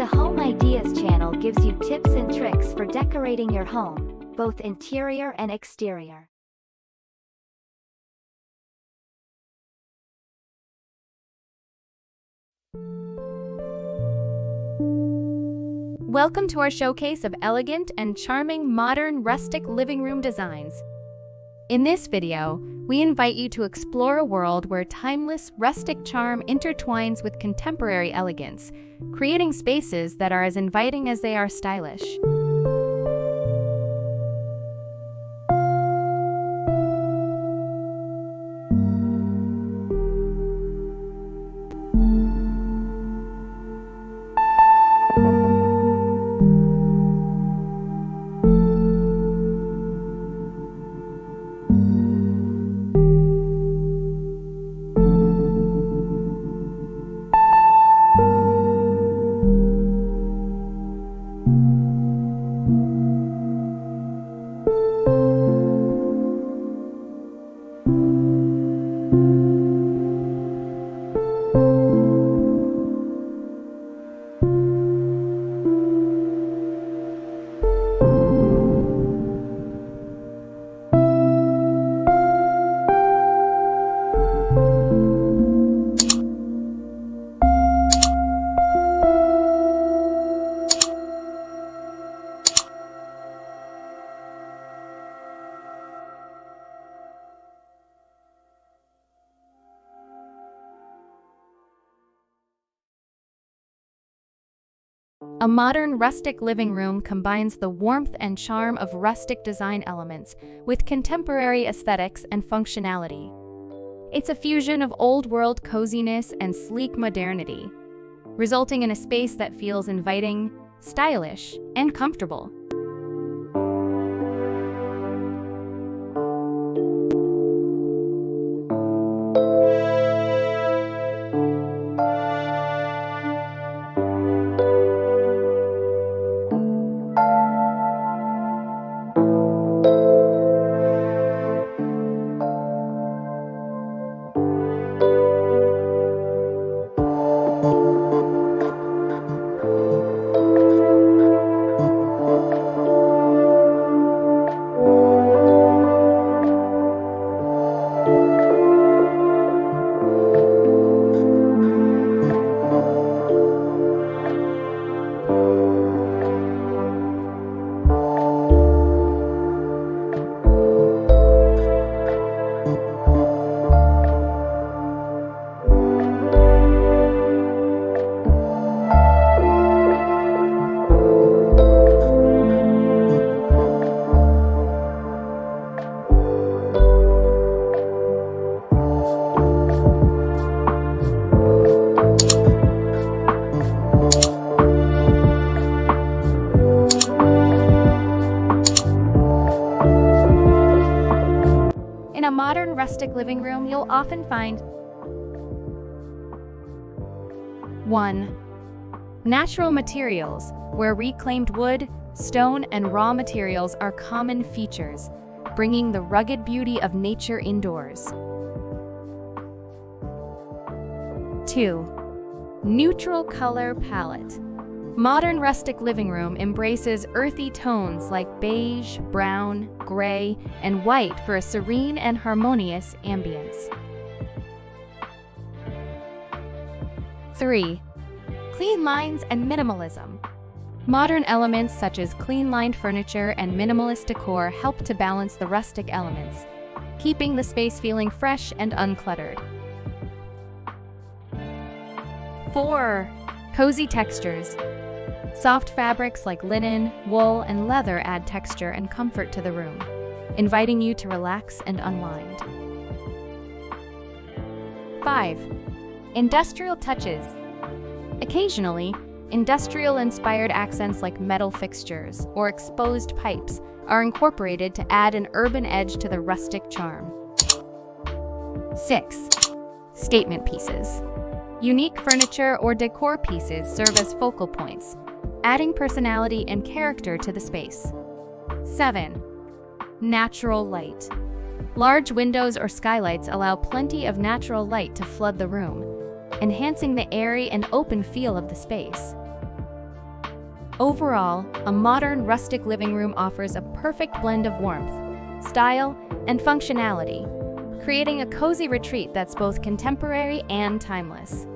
The Home Ideas channel gives you tips and tricks for decorating your home, both interior and exterior. Welcome to our showcase of elegant and charming modern rustic living room designs. In this video, we invite you to explore a world where timeless rustic charm intertwines with contemporary elegance, creating spaces that are as inviting as they are stylish. A modern rustic living room combines the warmth and charm of rustic design elements with contemporary aesthetics and functionality. It's a fusion of old-world coziness and sleek modernity, resulting in a space that feels inviting, stylish, and comfortable. In a modern rustic living room, you'll often find 1. Natural materials, where reclaimed wood, stone, and raw materials are common features, bringing the rugged beauty of nature indoors. 2. Neutral color palette. Modern rustic living room embraces earthy tones like beige, brown, gray, and white for a serene and harmonious ambience. 3. Clean lines and minimalism. Modern elements such as clean-lined furniture and minimalist decor help to balance the rustic elements, keeping the space feeling fresh and uncluttered. 4. Cozy textures. Soft fabrics like linen, wool, and leather add texture and comfort to the room, inviting you to relax and unwind. 5. Industrial touches. Occasionally, industrial-inspired accents like metal fixtures or exposed pipes are incorporated to add an urban edge to the rustic charm. 6. Statement pieces. Unique furniture or decor pieces serve as focal points, adding personality and character to the space. 7. Natural light. Large windows or skylights allow plenty of natural light to flood the room, enhancing the airy and open feel of the space. Overall, a modern rustic living room offers a perfect blend of warmth, style, and functionality, creating a cozy retreat that's both contemporary and timeless.